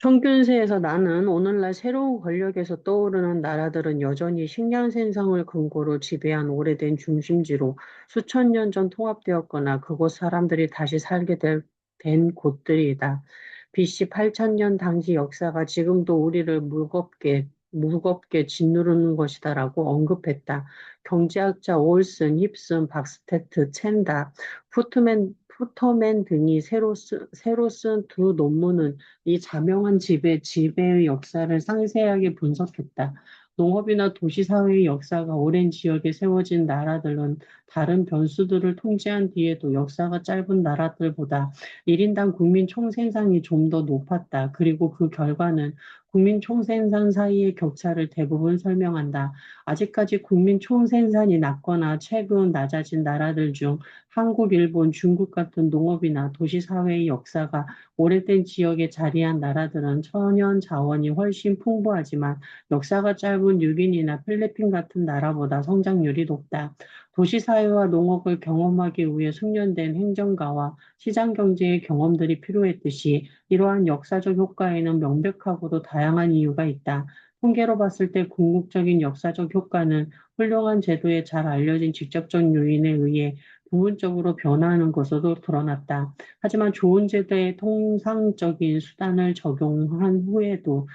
평균세에서 나는 오늘날 새로운 권력에서 떠오르는 나라들은 여전히 식량 생산을 근거로 지배한 오래된 중심지로 수천 년 전 통합되었거나 그곳 사람들이 다시 된 곳들이다. BC 8000년 당시 역사가 지금도 우리를 무겁게 짓누르는 것이다라고 언급했다. 경제학자 올슨, 힙슨, 박스테트, 챈다, 푸터맨 등이 새로 쓴 두 논문은 이 자명한 지배의 역사를 상세하게 분석했다. 농업이나 도시사회의 역사가 오랜 지역에 세워진 나라들은 다른 변수들을 통제한 뒤에도 역사가 짧은 나라들보다 1인당 국민 총생산이 좀 더 높았다. 그리고 그 결과는 국민 총생산 사이의 격차를 대부분 설명한다. 아직까지 국민 총생산이 낮거나 최근 낮아진 나라들 중 한국, 일본, 중국 같은 농업이나 도시사회의 역사가 오래된 지역에 자리한 나라들은 천연 자원이 훨씬 풍부하지만 역사가 짧은 유빈이나 필리핀 같은 나라보다 성장률이 높다. 도시사회와 농업을 경험하기 위해 숙련된 행정가와 시장 경제의 경험들이 필요했듯이 이러한 역사적 효과에는 명백하고도 다양한 이유가 있다. 통계로 봤을 때 궁극적인 역사적 효과는 훌륭한 제도에 잘 알려진 직접적 요인에 의해 부분적으로 변화하는 것으로 드러났다. 하지만 좋은 제도의 통상적인 수단을 적용한 후에도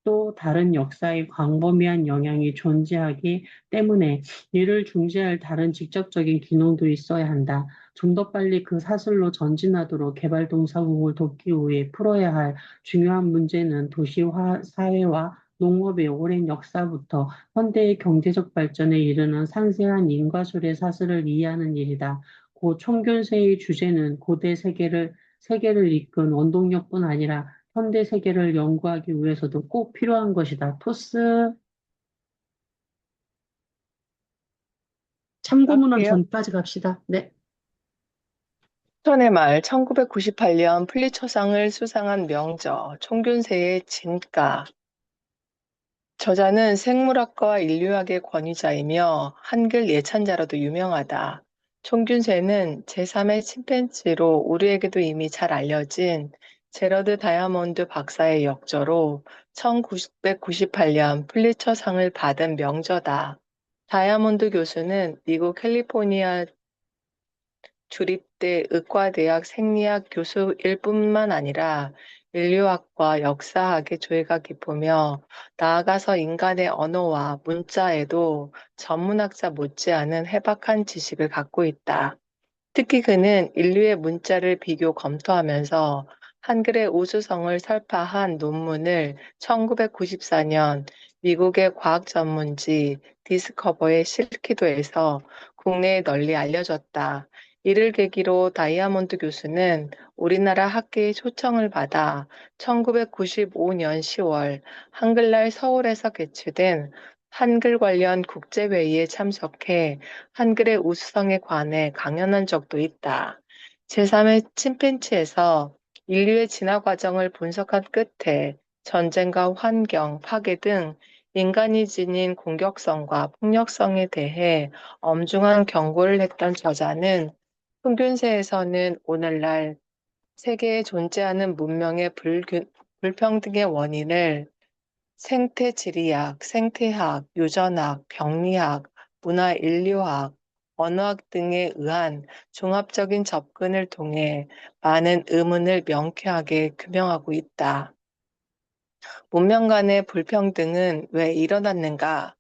또 다른 역사의 광범위한 영향이 존재하기 때문에 이를 중재할 다른 직접적인 기능도 있어야 한다. 좀 더 빨리 그 사슬로 전진하도록 개발동사국을 돕기 위해 풀어야 할 중요한 문제는 도시화 사회와 농업의 오랜 역사부터 현대의 경제적 발전에 이르는 상세한 인과술의 사슬을 이해하는 일이다. 고 청균세의 주제는 고대 세계를 이끈 원동력뿐 아니라 현대 세계를 연구하기 위해서도 꼭 필요한 것이다. 토스 참고문헌 할게요. 전까지 갑시다. 네. 천의 말 1998년 플리처상을 수상한 명저 총균세의 진가. 저자는 생물학과 인류학의 권위자이며 한글 예찬자로도 유명하다. 총균세는 제3의 침팬지로 우리에게도 이미 잘 알려진 제러드 다이아몬드 박사의 역저로 1998년 플리처상을 받은 명저다. 다이아몬드 교수는 미국 캘리포니아 주립대 의과대학 생리학 교수일 뿐만 아니라 인류학과 역사학의 조예가 깊으며 나아가서 인간의 언어와 문자에도 전문학자 못지않은 해박한 지식을 갖고 있다. 특히 그는 인류의 문자를 비교 검토하면서 한글의 우수성을 설파한 논문을 1994년 미국의 과학 전문지 디스커버에 실기도 해서 국내에 널리 알려졌다. 이를 계기로 다이아몬드 교수는 우리나라 학계의 초청을 받아 1995년 10월 한글날 서울에서 개최된 한글 관련 국제회의에 참석해 한글의 우수성에 관해 강연한 적도 있다. 제3의 침팬지에서 인류의 진화 과정을 분석한 끝에 전쟁과 환경, 파괴 등 인간이 지닌 공격성과 폭력성에 대해 엄중한 경고를 했던 저자는 평균세에서는 오늘날 세계에 존재하는 문명의 불평등의 원인을 생태지리학, 생태학, 유전학, 병리학, 문화인류학, 언어학 등에 의한 종합적인 접근을 통해 많은 의문을 명쾌하게 규명하고 있다. 문명 간의 불평등은 왜 일어났는가?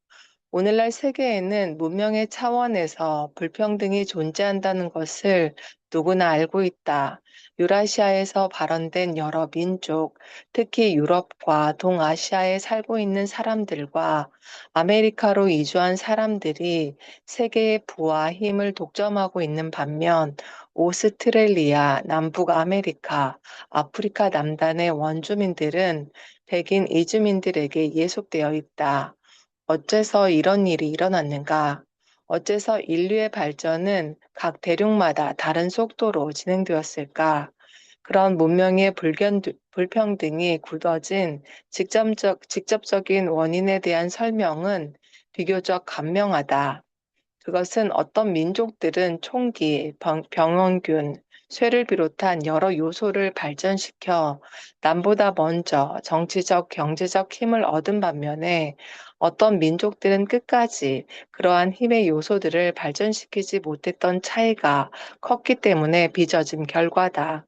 오늘날 세계에는 문명의 차원에서 불평등이 존재한다는 것을 누구나 알고 있다. 유라시아에서 발원된 여러 민족, 특히 유럽과 동아시아에 살고 있는 사람들과 아메리카로 이주한 사람들이 세계의 부와 힘을 독점하고 있는 반면 오스트레일리아, 남북 아메리카, 아프리카 남단의 원주민들은 백인 이주민들에게 예속되어 있다. 어째서 이런 일이 일어났는가? 어째서 인류의 발전은 각 대륙마다 다른 속도로 진행되었을까? 그런 문명의 불평등이 굳어진 직접적인 원인에 대한 설명은 비교적 간명하다. 그것은 어떤 민족들은 총기, 병원균, 쇠를 비롯한 여러 요소를 발전시켜 남보다 먼저 정치적, 경제적 힘을 얻은 반면에 어떤 민족들은 끝까지 그러한 힘의 요소들을 발전시키지 못했던 차이가 컸기 때문에 빚어진 결과다.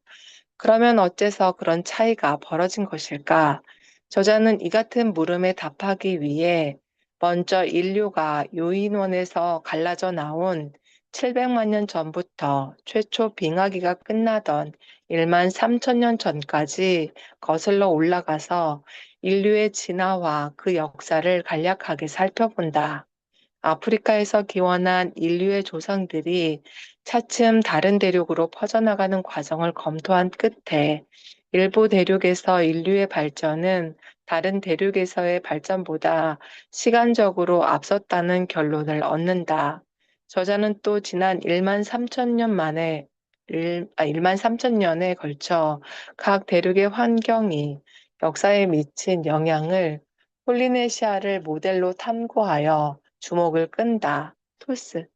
그러면 어째서 그런 차이가 벌어진 것일까? 저자는 이 같은 물음에 답하기 위해 먼저 인류가 요인원에서 갈라져 나온 700만 년 전부터 최초 빙하기가 끝나던 1만 3천 년 전까지 거슬러 올라가서 인류의 진화와 그 역사를 간략하게 살펴본다. 아프리카에서 기원한 인류의 조상들이 차츰 다른 대륙으로 퍼져나가는 과정을 검토한 끝에 일부 대륙에서 인류의 발전은 다른 대륙에서의 발전보다 시간적으로 앞섰다는 결론을 얻는다. 저자는 또 지난 1만 3천 년 만에 1만 3천 년에 걸쳐 각 대륙의 환경이 역사에 미친 영향을 폴리네시아를 모델로 탐구하여 주목을 끈다. 토스.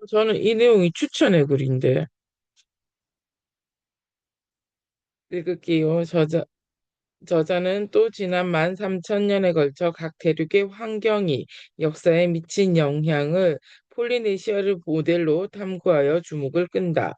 저는 이 내용이 추천의 글인데 읽을게요. 저자는 또 지난 13,000년에 걸쳐 각 대륙의 환경이 역사에 미친 영향을 폴리네시아를 모델로 탐구하여 주목을 끈다.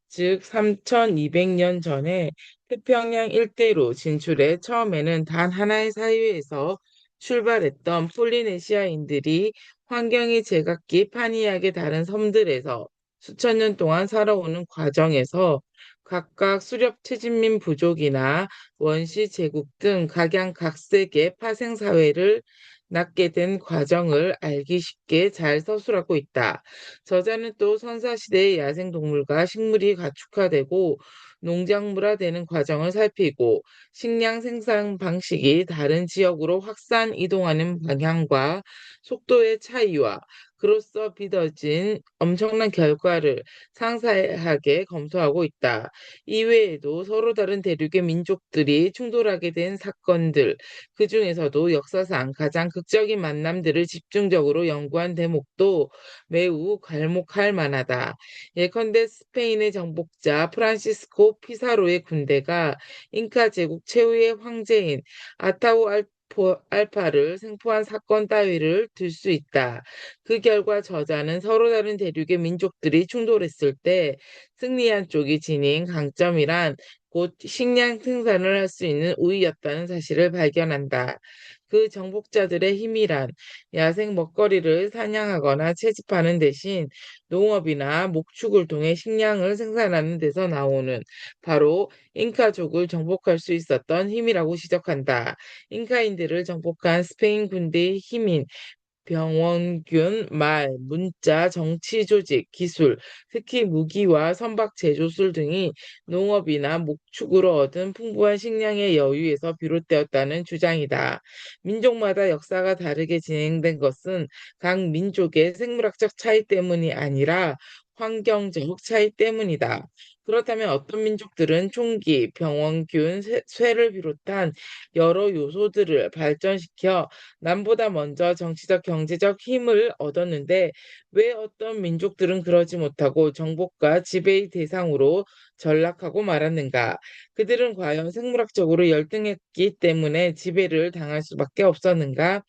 즉 3,200년 전에 태평양 일대로 진출해 처음에는 단 하나의 사회에서 출발했던 폴리네시아인들이 환경이 제각기 판이하게 다른 섬들에서 수천 년 동안 살아오는 과정에서 각각 수렵 채집민 부족이나 원시 제국 등 각양각색의 파생 사회를 낳게 된 과정을 알기 쉽게 잘 서술하고 있다. 저자는 또 선사시대의 야생동물과 식물이 가축화되고 농작물화되는 과정을 살피고 식량 생산 방식이 다른 지역으로 확산 이동하는 방향과 속도의 차이와 그로써 빚어진 엄청난 결과를 상세하게 검토하고 있다. 이외에도 서로 다른 대륙의 민족들이 충돌하게 된 사건들, 그 중에서도 역사상 가장 극적인 만남들을 집중적으로 연구한 대목도 매우 괄목할 만하다. 예컨대 스페인의 정복자 프란시스코 피사로의 군대가 잉카 제국 최후의 황제인 알파를 생포한 사건 따위를 들 수 있다. 그 결과 저자는 서로 다른 대륙의 민족들이 충돌했을 때 승리한 쪽이 지닌 강점이란 곧 식량 생산을 할 수 있는 우위였다는 사실을 발견한다. 그 정복자들의 힘이란 야생 먹거리를 사냥하거나 채집하는 대신 농업이나 목축을 통해 식량을 생산하는 데서 나오는 바로 잉카족을 정복할 수 있었던 힘이라고 지적한다. 잉카인들을 정복한 스페인 군대의 힘인 병원균, 말, 문자, 정치 조직, 기술, 특히 무기와 선박 제조술 등이 농업이나 목축으로 얻은 풍부한 식량의 여유에서 비롯되었다는 주장이다. 민족마다 역사가 다르게 진행된 것은 각 민족의 생물학적 차이 때문이 아니라 환경적 차이 때문이다. 그렇다면 어떤 민족들은 총기, 병원균, 쇠를 비롯한 여러 요소들을 발전시켜 남보다 먼저 정치적, 경제적 힘을 얻었는데 왜 어떤 민족들은 그러지 못하고 정복과 지배의 대상으로 전락하고 말았는가? 그들은 과연 생물학적으로 열등했기 때문에 지배를 당할 수밖에 없었는가?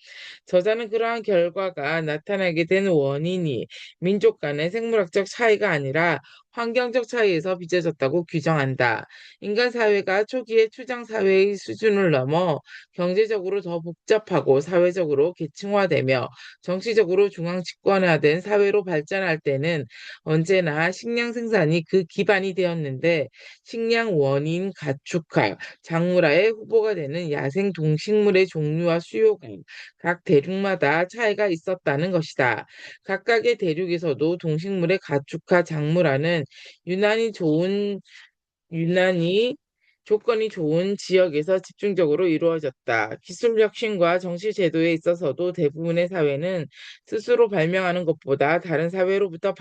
저자는 그러한 결과가 나타나게 된 원인이 민족 간의 생물학적 차이가 아니라 환경적 차이에서 빚어졌다고 규정한다. 인간 사회가 초기의 추장 사회의 수준을 넘어 경제적으로 더 복잡하고 사회적으로 계층화되며 정치적으로 중앙 집권화된 사회로 발전할 때는 언제나 식량 생산이 그 기반이 되었는데 식량 원인 가축화, 작물화의 후보가 되는 야생 동식물의 종류와 수요가 각 대륙마다 차이가 있었다는 것이다. 각각의 대륙에서도 동식물의 가축화, 작물화는 유난히 좋은 유난히 조건이 좋은 지역에서 집중적으로 이루어졌다. 기술 혁신과 정치 제도에 있어서도 대부분의 사회는 스스로 발명하는 것보다 다른 사회로부터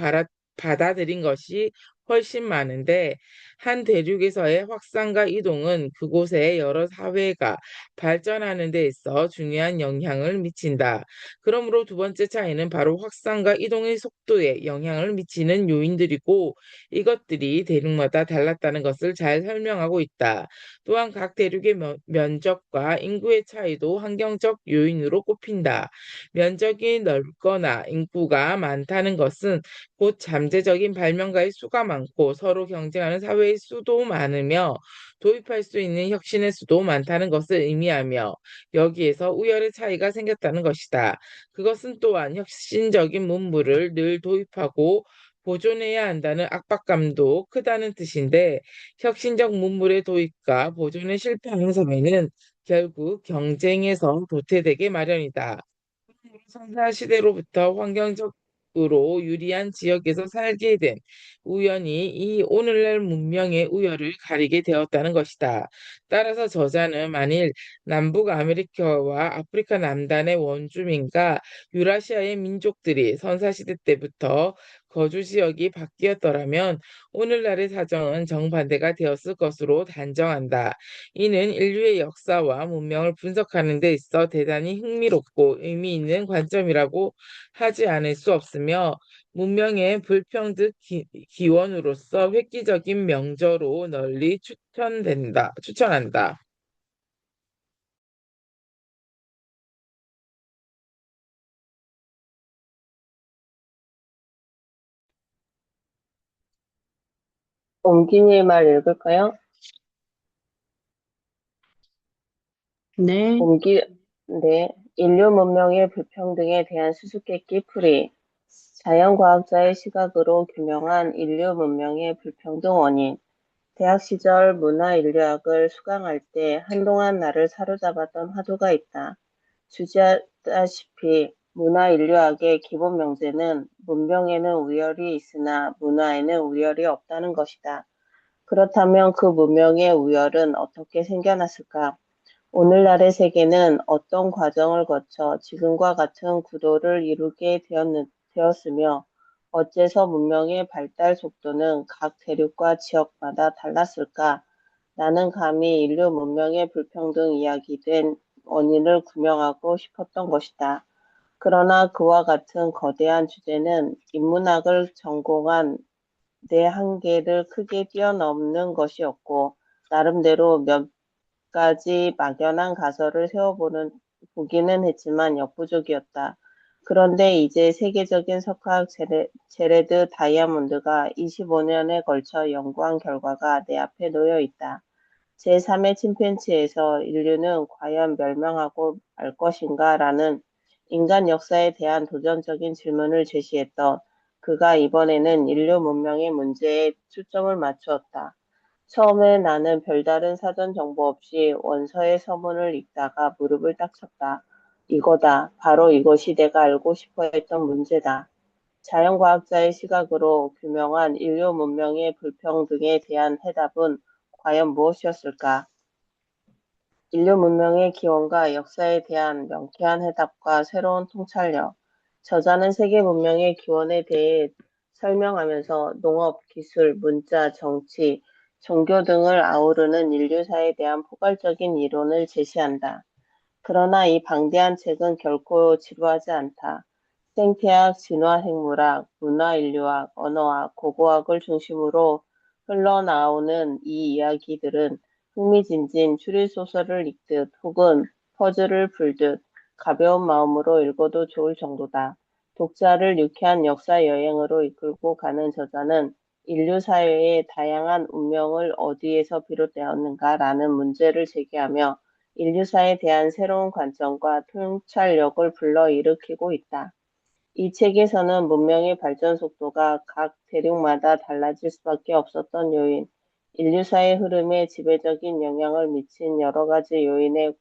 받아들인 것이 훨씬 많은데 한 대륙에서의 확산과 이동은 그곳의 여러 사회가 발전하는 데 있어 중요한 영향을 미친다. 그러므로 두 번째 차이는 바로 확산과 이동의 속도에 영향을 미치는 요인들이고 이것들이 대륙마다 달랐다는 것을 잘 설명하고 있다. 또한 각 대륙의 면적과 인구의 차이도 환경적 요인으로 꼽힌다. 면적이 넓거나 인구가 많다는 것은 곧 잠재적인 발명가의 수가 많고 서로 경쟁하는 사회의 수도 많으며 도입할 수 있는 혁신의 수도 많다는 것을 의미하며 여기에서 우열의 차이가 생겼다는 것이다. 그것은 또한 혁신적인 문물을 늘 도입하고 보존해야 한다는 압박감도 크다는 뜻인데 혁신적 문물의 도입과 보존에 실패하는 사회는 결국 경쟁에서 도태되게 마련이다. 선사 시대로부터 환경적으로 유리한 지역에서 살게 된 우연히 이 오늘날 문명의 우열을 가리게 되었다는 것이다. 따라서 저자는 만일 남북 아메리카와 아프리카 남단의 원주민과 유라시아의 민족들이 선사시대 때부터 거주 지역이 바뀌었더라면 오늘날의 사정은 정반대가 되었을 것으로 단정한다. 이는 인류의 역사와 문명을 분석하는 데 있어 대단히 흥미롭고 의미 있는 관점이라고 하지 않을 수 없으며 문명의 불평등 기원으로서 획기적인 명저로 널리 추천한다. 옴기님 말 읽을까요? 네. 네. 인류 문명의 불평등에 대한 수수께끼 풀이. 자연과학자의 시각으로 규명한 인류 문명의 불평등 원인. 대학 시절 문화인류학을 수강할 때 한동안 나를 사로잡았던 화두가 있다. 주지하다시피 문화인류학의 기본 명제는 문명에는 우열이 있으나 문화에는 우열이 없다는 것이다. 그렇다면 그 문명의 우열은 어떻게 생겨났을까? 오늘날의 세계는 어떤 과정을 거쳐 지금과 같은 구도를 이루게 되었으며 어째서 문명의 발달 속도는 각 대륙과 지역마다 달랐을까? 나는 감히 인류 문명의 불평등 이야기된 원인을 규명하고 싶었던 것이다. 그러나 그와 같은 거대한 주제는 인문학을 전공한 내 한계를 크게 뛰어넘는 것이었고 나름대로 몇 가지 막연한 가설을 보기는 했지만 역부족이었다. 그런데 이제 세계적인 석학 제레드 다이아몬드가 25년에 걸쳐 연구한 결과가 내 앞에 놓여 있다. 제3의 침팬지에서 인류는 과연 멸망하고 말 것인가? 라는 인간 역사에 대한 도전적인 질문을 제시했던 그가 이번에는 인류 문명의 문제에 초점을 맞추었다. 처음에 나는 별다른 사전 정보 없이 원서의 서문을 읽다가 무릎을 딱 쳤다. 이거다. 바로 이것이 내가 알고 싶어 했던 문제다. 자연과학자의 시각으로 규명한 인류 문명의 불평등에 대한 해답은 과연 무엇이었을까? 인류 문명의 기원과 역사에 대한 명쾌한 해답과 새로운 통찰력. 저자는 세계 문명의 기원에 대해 설명하면서 농업, 기술, 문자, 정치, 종교 등을 아우르는 인류사에 대한 포괄적인 이론을 제시한다. 그러나 이 방대한 책은 결코 지루하지 않다. 생태학, 진화생물학, 문화인류학, 언어학, 고고학을 중심으로 흘러나오는 이 이야기들은 흥미진진 추리소설을 읽듯 혹은 퍼즐을 풀듯 가벼운 마음으로 읽어도 좋을 정도다. 독자를 유쾌한 역사 여행으로 이끌고 가는 저자는 인류 사회의 다양한 운명을 어디에서 비롯되었는가라는 문제를 제기하며 인류사에 대한 새로운 관점과 통찰력을 불러일으키고 있다. 이 책에서는 문명의 발전 속도가 각 대륙마다 달라질 수밖에 없었던 요인, 인류사의 흐름에 지배적인 영향을 미친 여러 가지 요인에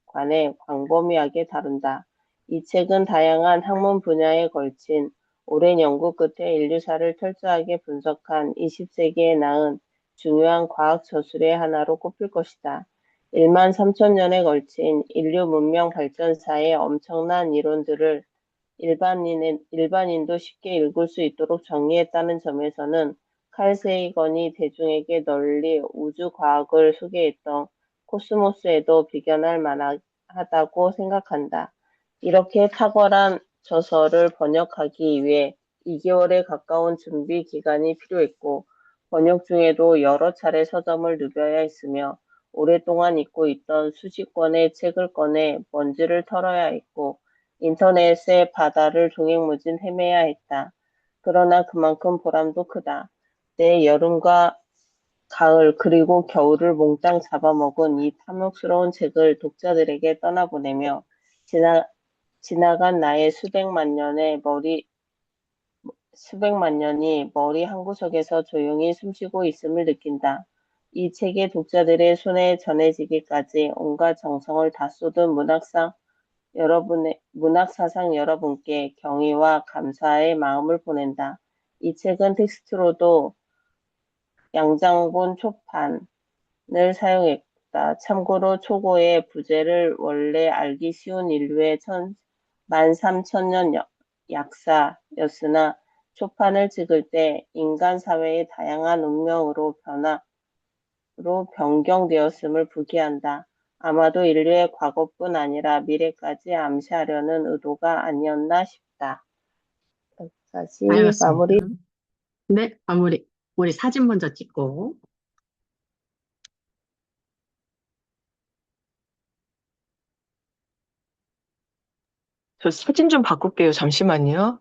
관해 광범위하게 다룬다. 이 책은 다양한 학문 분야에 걸친 오랜 연구 끝에 인류사를 철저하게 분석한 20세기에 낳은 중요한 과학 저술의 하나로 꼽힐 것이다. 1만 3천 년에 걸친 인류 문명 발전사의 엄청난 이론들을 일반인도 쉽게 읽을 수 있도록 정리했다는 점에서는 칼 세이건이 대중에게 널리 우주과학을 소개했던 코스모스에도 비견할 만하다고 생각한다. 이렇게 탁월한 저서를 번역하기 위해 2개월에 가까운 준비 기간이 필요했고, 번역 중에도 여러 차례 서점을 누벼야 했으며, 오랫동안 잊고 있던 수십 권의 책을 꺼내 먼지를 털어야 했고, 인터넷의 바다를 종횡무진 헤매야 했다. 그러나 그만큼 보람도 크다. 내 여름과 가을 그리고 겨울을 몽땅 잡아먹은 이 탐욕스러운 책을 독자들에게 떠나보내며 지나간 나의 수백만 년이 머리 한구석에서 조용히 숨쉬고 있음을 느낀다. 이 책이 독자들의 손에 전해지기까지 온갖 정성을 다 쏟은 문학사상 여러분께 경의와 감사의 마음을 보낸다. 이 책은 텍스트로도 양장본 초판을 사용했다. 참고로 초고의 부제를 원래 알기 쉬운 인류의 13,000년 약사였으나 초판을 찍을 때 인간 사회의 다양한 운명으로 변경되었음을 부기한다. 아마도 인류의 과거뿐 아니라 미래까지 암시하려는 의도가 아니었나 싶다. 여기까지 알겠습니다. 마무리. 네, 마무리. 우리 사진 먼저 찍고. 저 사진 좀 바꿀게요. 잠시만요.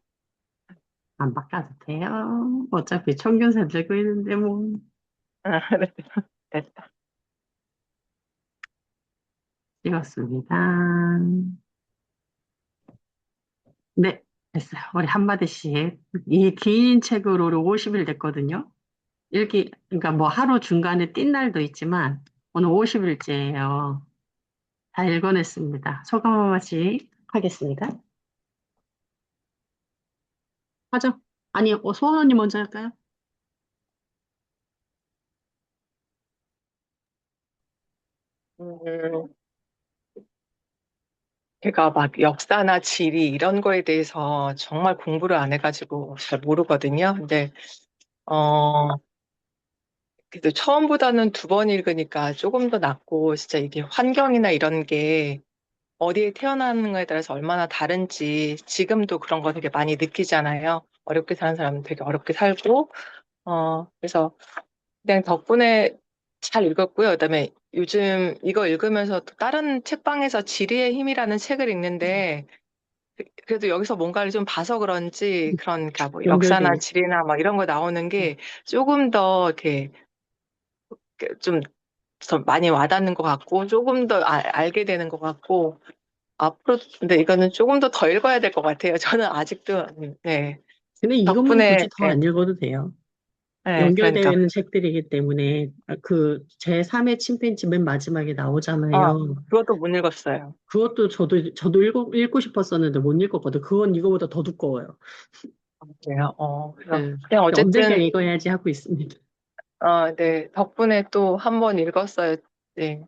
안 바꿔도 돼요. 어차피 청균서 들고 있는데 뭐. 아, 네. 됐다. 찍었습니다. 네, 됐어요. 우리 한마디씩. 이 긴 책으로 50일 됐거든요. 그러니까 뭐 하루 중간에 뛴 날도 있지만 오늘 50일째예요. 다 읽어냈습니다. 소감 한 마디씩 하겠습니다. 하죠? 아니, 소원 언니 먼저 할까요? 음, 제가 막 역사나 지리 이런 거에 대해서 정말 공부를 안 해가지고 잘 모르거든요. 근데, 어, 그래도 처음보다는 두 번 읽으니까 조금 더 낫고, 진짜 이게 환경이나 이런 게 어디에 태어나는 거에 따라서 얼마나 다른지 지금도 그런 거 되게 많이 느끼잖아요. 어렵게 사는 사람은 되게 어렵게 살고, 그래서 그냥 덕분에 잘 읽었고요. 그다음에 요즘 이거 읽으면서 또 다른 책방에서 지리의 힘이라는 책을 읽는데 그래도 여기서 뭔가를 좀 봐서 그런지 그런 그러니까 뭐 역사나 연결되네. 지리나 뭐 이런 거 나오는 게 조금 더 이렇게 좀 더 많이 와닿는 것 같고 조금 더 알게 되는 것 같고 앞으로 근데 이거는 조금 더 읽어야 될 것 같아요. 저는 아직도 네 근데 이것만 덕분에 굳이 더 안 읽어도 돼요. 그러니까 연결되어 있는 책들이기 때문에 그 제3의 침팬지 맨 마지막에 나오잖아요. 그것도 못 읽었어요. 그것도 저도 읽고 싶었었는데 못 읽었거든. 그건 이거보다 더 두꺼워요. 그래요. 그래서 네. 그냥 언젠가 어쨌든 읽어야지 하고 있습니다. 네 덕분에 또 한 번 읽었어요. 네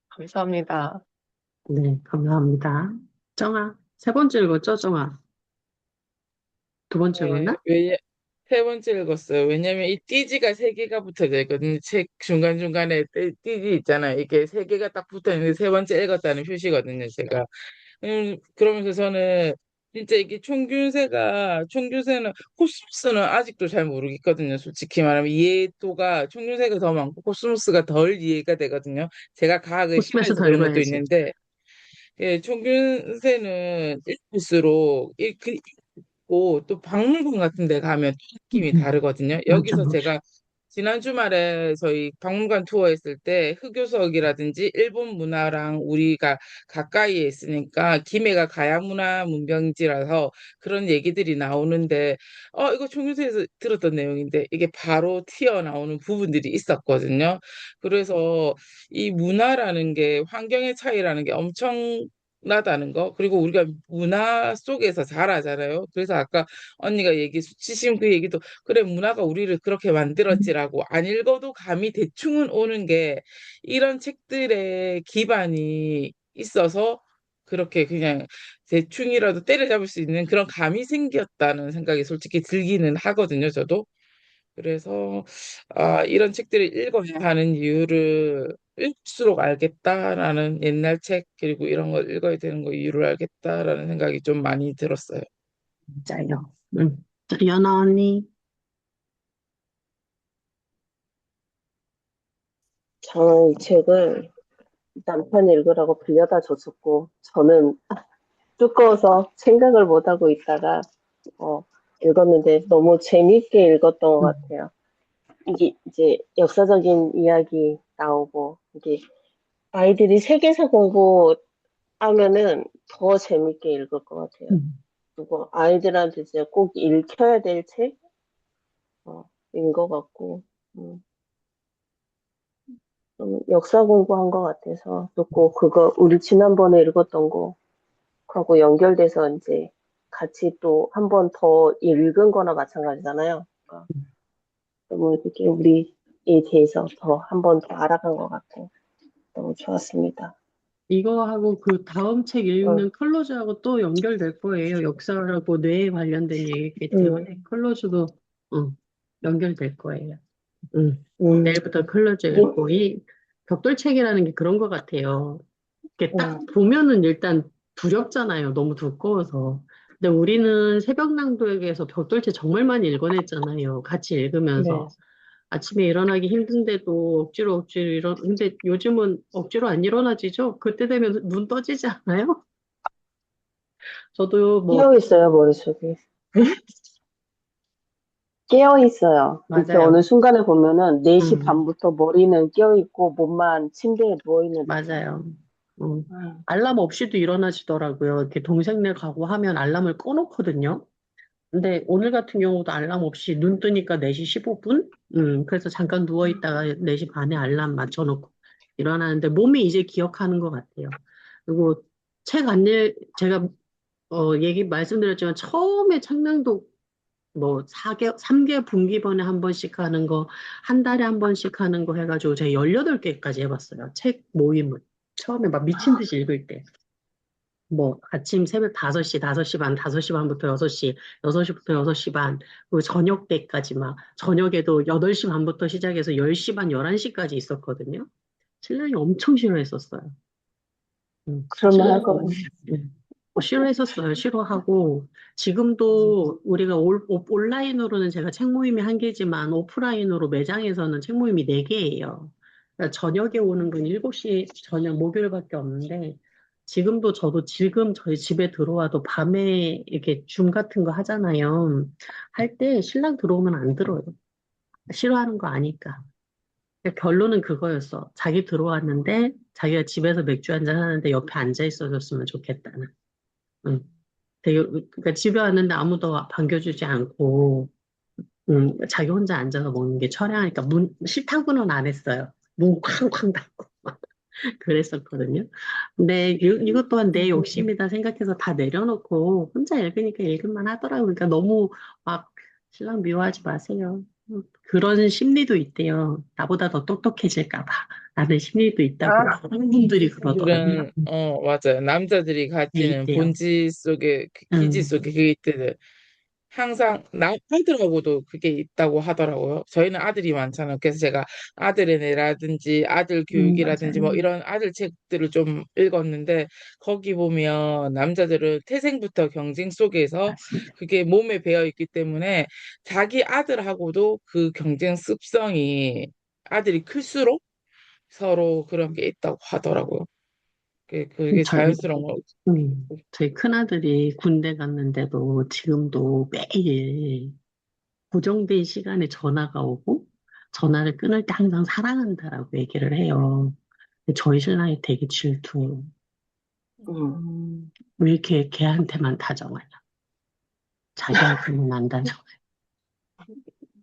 감사합니다. 네, 감사합니다. 정아, 세 번째 읽었죠, 정아? 두 번째 네, 읽었나? 세 번째 읽었어요. 왜냐면 이 띠지가 세 개가 붙어져 있거든요. 책 중간중간에 띠지 있잖아요. 이게 세 개가 딱 붙어 있는데 세 번째 읽었다는 표시거든요, 제가. 그러면서 저는 진짜 이게 총균세는 코스모스는 아직도 잘 모르겠거든요. 솔직히 말하면 이해도가 총균세가 더 많고 코스모스가 덜 이해가 되거든요. 제가 과학을 웃으면서 싫어해서 더 그런 것도 읽어야지. 있는데 예, 총균세는 읽을수록 있고 또 박물관 같은 데 가면 또 느낌이 다르거든요. 맞아, 여기서 맞아. 제가 지난 주말에 저희 박물관 투어 했을 때 흑요석이라든지 일본 문화랑 우리가 가까이에 있으니까 김해가 가야문화 문명지라서 그런 얘기들이 나오는데 이거 총유세에서 들었던 내용인데 이게 바로 튀어나오는 부분들이 있었거든요. 그래서 이 문화라는 게 환경의 차이라는 게 엄청 나다는 거 그리고 우리가 문화 속에서 자라잖아요. 그래서 아까 언니가 수치심 그 얘기도 그래 문화가 우리를 그렇게 만들었지라고 안 읽어도 감이 대충은 오는 게 이런 책들의 기반이 있어서 그렇게 그냥 대충이라도 때려잡을 수 있는 그런 감이 생겼다는 생각이 솔직히 들기는 하거든요. 저도 그래서 이런 책들을 읽어야 하는 이유를 읽을수록 알겠다라는 옛날 책 그리고 이런 걸 읽어야 되는 거 이유를 알겠다라는 생각이 좀 많이 들었어요. 맞아요. 연아 언니. 저는 이 책을 남편이 읽으라고 빌려다 줬었고, 저는 두꺼워서 생각을 못하고 있다가, 어, 읽었는데 너무 재밌게 읽었던 것 음, 같아요. 이게 이제 역사적인 이야기 나오고, 이게 아이들이 세계사 공부하면은 더 재밌게 읽을 것 같아요. 음. 그리고 아이들한테 이제 꼭 읽혀야 될 책인 것 같고, 음, 좀 역사 공부한 것 같아서, 또 꼭 그거, 우리 지난번에 읽었던 거하고 연결돼서 이제 같이 또 한 번 더 읽은 거나 마찬가지잖아요. 그러니까 너무 이렇게 우리에 대해서 더 한 번 더 알아간 것 같고, 너무 좋았습니다. 이거하고 그 다음 책 응, 읽는 클로즈하고 또 연결될 거예요. 역사하고 뇌에 관련된 얘기이기 응, 때문에 클로즈도 연결될 거예요. 응. 응, 내일부터 클로즈 이게, 읽고 이 벽돌책이라는 게 그런 것 같아요. 이게 딱 응, 보면은 일단 두렵잖아요. 너무 두꺼워서. 근데 우리는 새벽낭독에서 벽돌책 정말 많이 읽어냈잖아요. 같이 네. 읽으면서. 아침에 일어나기 힘든데도 억지로 근데 요즘은 억지로 안 일어나지죠? 그때 되면 눈 떠지지 않아요? 저도 뭐, 깨어 있어요, 머릿속에. 깨어 있어요. 이렇게 어느 맞아요. 순간에 보면은 4시 음, 반부터 머리는 깨어 있고 몸만 침대에 누워 있는 느낌. 맞아요. 음. 응. 알람 없이도 일어나지더라고요. 이렇게 동생네 가고 하면 알람을 꺼놓거든요. 근데 오늘 같은 경우도 알람 없이 눈 뜨니까 4시 15분? 그래서 잠깐 누워있다가 4시 반에 알람 맞춰놓고 일어나는데 몸이 이제 기억하는 것 같아요. 그리고 제가 얘기 말씀드렸지만 처음에 창량독 뭐 3개 분기번에 한 번씩 하는 거, 한 달에 한 번씩 하는 거 해가지고 제가 18개까지 해봤어요. 책 모임을. 처음에 막 미친 듯이 읽을 때. 뭐 아침 새벽 5시, 5시 반, 5시 반부터 6시, 6시부터 6시 반, 그리고 저녁 때까지 막 저녁에도 8시 반부터 시작해서 10시 반, 11시까지 있었거든요. 신랑이 엄청 싫어했었어요. 그럴만 할 것 신랑이 같아요. 싫어했었어요. 싫어하고 지금도 우리가 온라인으로는 제가 책 모임이 한 개지만 오프라인으로 매장에서는 책 모임이 네 개예요. 그러니까 저녁에 오는 건 7시 저녁 목요일밖에 없는데 지금도 저도 지금 저희 집에 들어와도 밤에 이렇게 줌 같은 거 하잖아요. 할 때 신랑 들어오면 안 들어요. 싫어하는 거 아니까. 그러니까 결론은 그거였어. 자기 들어왔는데 자기가 집에서 맥주 한잔 하는데 옆에 앉아 있어줬으면 좋겠다는. 응. 그러니까 집에 왔는데 아무도 반겨주지 않고, 자기 혼자 앉아서 먹는 게 처량하니까 싫다고는 안 했어요. 문 쾅쾅 닫고 그랬었거든요. 근데 이것 또한 내 욕심이다 생각해서 다 내려놓고 혼자 읽으니까 읽을만 하더라고요. 그러니까 너무 막 신랑 미워하지 마세요. 그런 심리도 있대요. 나보다 더 똑똑해질까 봐. 라는 심리도 있다고 많은 분들이 그러더라고요. 사실은 맞아요. 남자들이 네, 가지는 있대요. 본질 속에 그 기질 음, 속에 그게 있거든. 항상 아들하고도 그게 있다고 하더라고요. 저희는 아들이 많잖아요. 그래서 제가 아들의 내라든지 아들 교육이라든지 뭐 맞아요. 이런 아들 책들을 좀 읽었는데 거기 보면 남자들은 태생부터 경쟁 속에서 맞습니다. 그게 몸에 배어 있기 때문에 자기 아들하고도 그 경쟁 습성이 아들이 클수록 서로 그런 게 있다고 하더라고요. 그게 저희, 자연스러운 거. 저희 큰아들이 군대 갔는데도 지금도 매일 고정된 시간에 전화가 오고 전화를 끊을 때 항상 사랑한다라고 얘기를 해요. 근데 저희 신랑이 되게 질투해요. 응. 왜 이렇게 걔한테만 다정하냐? 자기한테는 안 다정해.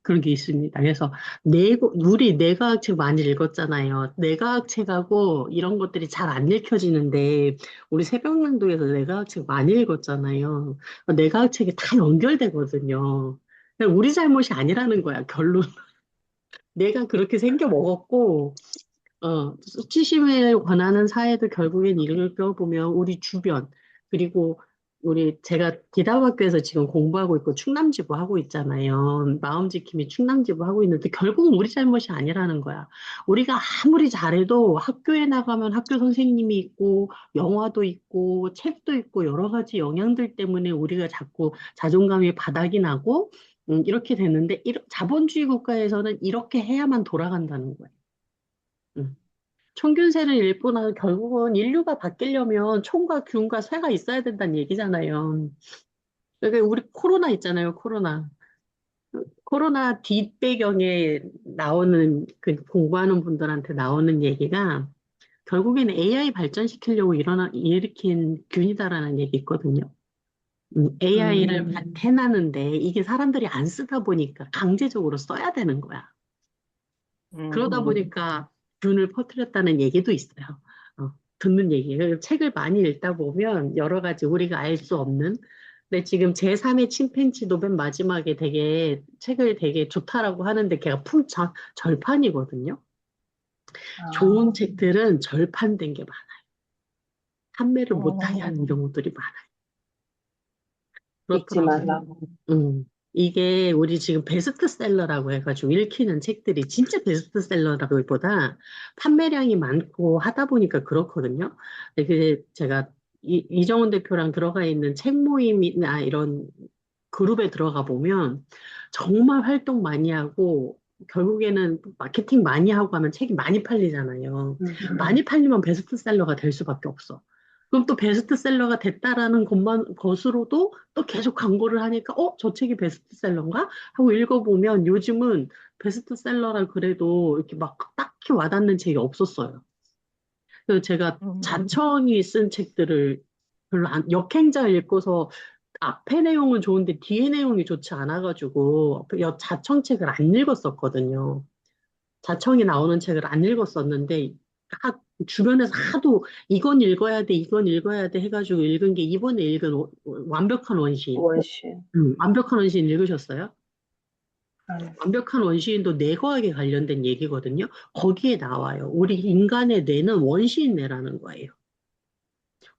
그런 게 있습니다. 그래서 우리 뇌과학책 많이 읽었잖아요. 뇌과학책하고 이런 것들이 잘 안 읽혀지는데 우리 새벽랑도에서 뇌과학책 많이 읽었잖아요. 뇌과학책이 다 연결되거든요. 그냥 우리 잘못이 아니라는 거야, 결론. 내가 그렇게 생겨 먹었고, 수치심에 관한 사회도 결국엔 읽어보면 우리 주변, 그리고 제가 기다학교에서 지금 공부하고 있고 충남지부 하고 있잖아요. 마음지킴이 충남지부 하고 있는데 결국은 우리 잘못이 아니라는 거야. 우리가 아무리 잘해도 학교에 나가면 학교 선생님이 있고 영화도 있고 책도 있고 여러 가지 영향들 때문에 우리가 자꾸 자존감이 바닥이 나고 이렇게 되는데 자본주의 국가에서는 이렇게 해야만 돌아간다는 거예요. 음. 총균세를 읽고 나서 결국은 인류가 바뀌려면 총과 균과 쇠가 있어야 된다는 얘기잖아요. 그러니까 우리 코로나 있잖아요, 코로나. 코로나 뒷배경에 나오는, 공부하는 분들한테 나오는 얘기가 결국에는 AI 발전시키려고 일으킨 균이다라는 얘기 있거든요. AI를 해놨는데 이게 사람들이 안 쓰다 보니까 강제적으로 써야 되는 거야. 그러다 보니까 균을 퍼뜨렸다는 얘기도 있어요. 듣는 얘기예요. 책을 많이 읽다 보면 여러 가지 우리가 알 수 없는, 근데 지금 제3의 침팬지도 맨 마지막에 책을 되게 좋다라고 하는데 걔가 절판이거든요. 좋은 책들은 절판된 게 많아요. 판매를 못하게 하는 경우들이 많아요. 읽지 그렇더라고요. 말라고. 이게 우리 지금 베스트셀러라고 해가지고 읽히는 책들이 진짜 베스트셀러라기보다 판매량이 많고 하다 보니까 그렇거든요. 근데 제가 이정훈 대표랑 들어가 있는 책 모임이나 이런 그룹에 들어가 보면 정말 활동 많이 하고 결국에는 마케팅 많이 하고 하면 책이 많이 팔리잖아요. 많이 팔리면 베스트셀러가 될 수밖에 없어. 그럼 또 베스트셀러가 됐다라는 것으로도 또 계속 광고를 하니까, 저 책이 베스트셀러인가? 하고 읽어보면 요즘은 베스트셀러라 그래도 이렇게 막 딱히 와닿는 책이 없었어요. 그래서 제가 자청이 쓴 책들을 역행자 읽고서 앞에 내용은 좋은데 뒤에 내용이 좋지 않아가지고 자청책을 안 읽었었거든요. 자청이 나오는 책을 안 읽었었는데 주변에서 하도 이건 읽어야 돼, 이건 읽어야 돼 해가지고 읽은 게 이번에 읽은 완벽한 원시인. 원시. 완벽한 원시인 읽으셨어요? 네. 완벽한 원시인도 뇌과학에 관련된 얘기거든요. 거기에 나와요. 우리 인간의 뇌는 원시인 뇌라는 거예요.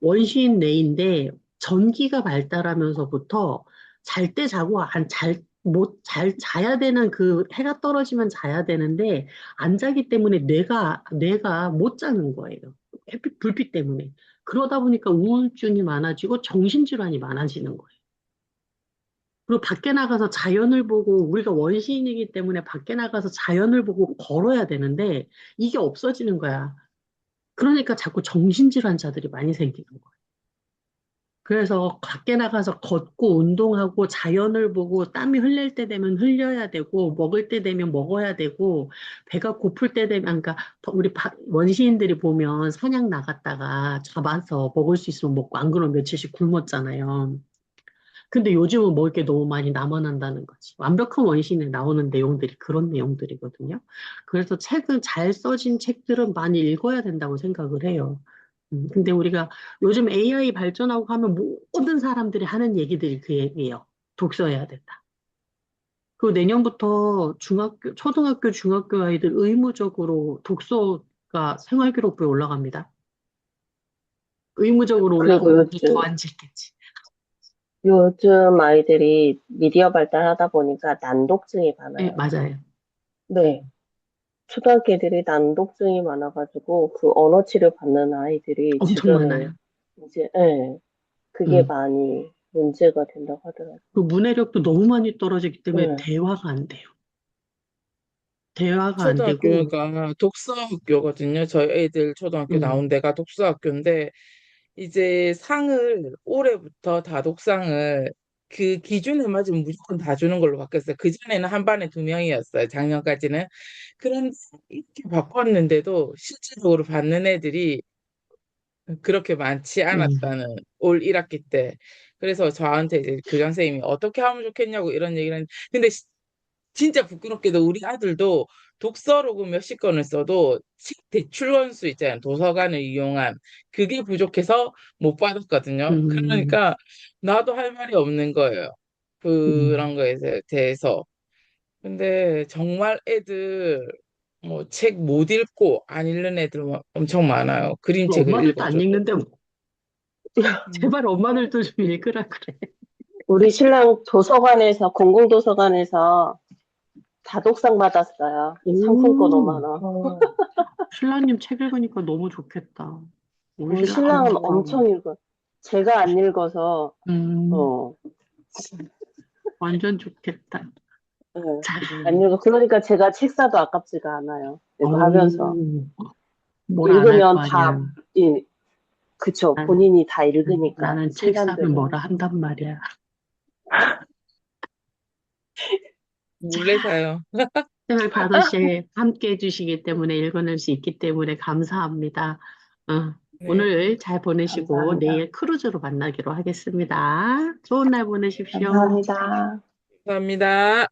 원시인 뇌인데 전기가 발달하면서부터 잘 때 자고 못 자야 되는 해가 떨어지면 자야 되는데 안 자기 때문에 뇌가 못 자는 거예요. 불빛 때문에. 그러다 보니까 우울증이 많아지고 정신질환이 많아지는 거예요. 그리고 밖에 나가서 자연을 보고 우리가 원시인이기 때문에 밖에 나가서 자연을 보고 걸어야 되는데 이게 없어지는 거야. 그러니까 자꾸 정신질환자들이 많이 생기는 거야. 그래서 밖에 나가서 걷고 운동하고 자연을 보고 땀이 흘릴 때 되면 흘려야 되고 먹을 때 되면 먹어야 되고 배가 고플 때 되면 그러니까 원시인들이 보면 사냥 나갔다가 잡아서 먹을 수 있으면 먹고 안 그러면 며칠씩 굶었잖아요. 근데 요즘은 먹을 게 너무 많이 남아난다는 거지. 완벽한 원신에 나오는 내용들이 그런 내용들이거든요. 그래서 잘 써진 책들은 많이 읽어야 된다고 생각을 해요. 근데 우리가 요즘 AI 발전하고 하면 모든 사람들이 하는 얘기들이 그 얘기예요. 독서해야 된다. 그리고 내년부터 초등학교, 중학교 아이들 의무적으로 독서가 생활기록부에 올라갑니다. 의무적으로 그리고 올라가면 더 안 읽겠지. 요즘 아이들이 미디어 발달하다 보니까 난독증이 네, 많아요. 맞아요. 네. 초등학교 애들이 난독증이 많아가지고 그 언어 치료 받는 아이들이 엄청 많아요. 주변에 이제, 예, 그게 음. 많이 문제가 된다고 하더라고요. 그 문해력도 너무 많이 떨어지기 때문에 네. 대화가 안 돼요. 대화가 안 되고, 초등학교가 독서학교거든요. 저희 애들 초등학교 음, 나온 데가 독서학교인데 이제 상을 올해부터 다독상을 그 기준에 맞으면 무조건 다 주는 걸로 바뀌었어요. 그전에는 한 반에 두 명이었어요. 작년까지는. 그런데 이렇게 바꿨는데도 실질적으로 받는 애들이 그렇게 많지 음, 않았다는 올 1학기 때. 그래서 저한테 이제 교장 선생님이 어떻게 하면 좋겠냐고 이런 얘기를 했는데 근데 진짜 부끄럽게도 우리 아들도 독서록은 몇십 권을 써도 책 대출 원수 있잖아요. 도서관을 이용한 그게 부족해서 못 받았거든요. 음, 그러니까 나도 할 말이 없는 거예요. 음. 그런 거에 대해서. 근데 정말 애들 뭐 책 못 읽고 안 읽는 애들 엄청 많아요. 그 그림책을 엄마들도 안 읽어줘도. 읽는데 뭐. 제발 엄마들도 좀 읽으라 그래. 우리 신랑 도서관에서, 공공도서관에서 다독상 받았어요. 상품권 오, 5만 원. 어, 신랑님 책 읽으니까 너무 좋겠다. 우리 우리 신랑, 신랑은 아유, 엄청 읽어. 제가 안 읽어서, 음, 어, 완전 좋겠다. 예, 자, 안 읽어. 그러니까 제가 책 사도 아깝지가 않아요. 이거 하면서. 어우, 뭐라 안 할 읽으면 거 아니야. 다, 예, 그쵸. 난, 본인이 다 읽으니까, 나는 책 사면 신간들은. 뭐라 한단 말이야. 몰래 사요. 새벽 5시에 함께 해주시기 때문에 읽어낼 수 있기 때문에 감사합니다. 네, 오늘 잘 보내시고 감사합니다. 내일 크루즈로 만나기로 하겠습니다. 좋은 날 보내십시오. 감사합니다. 감사합니다.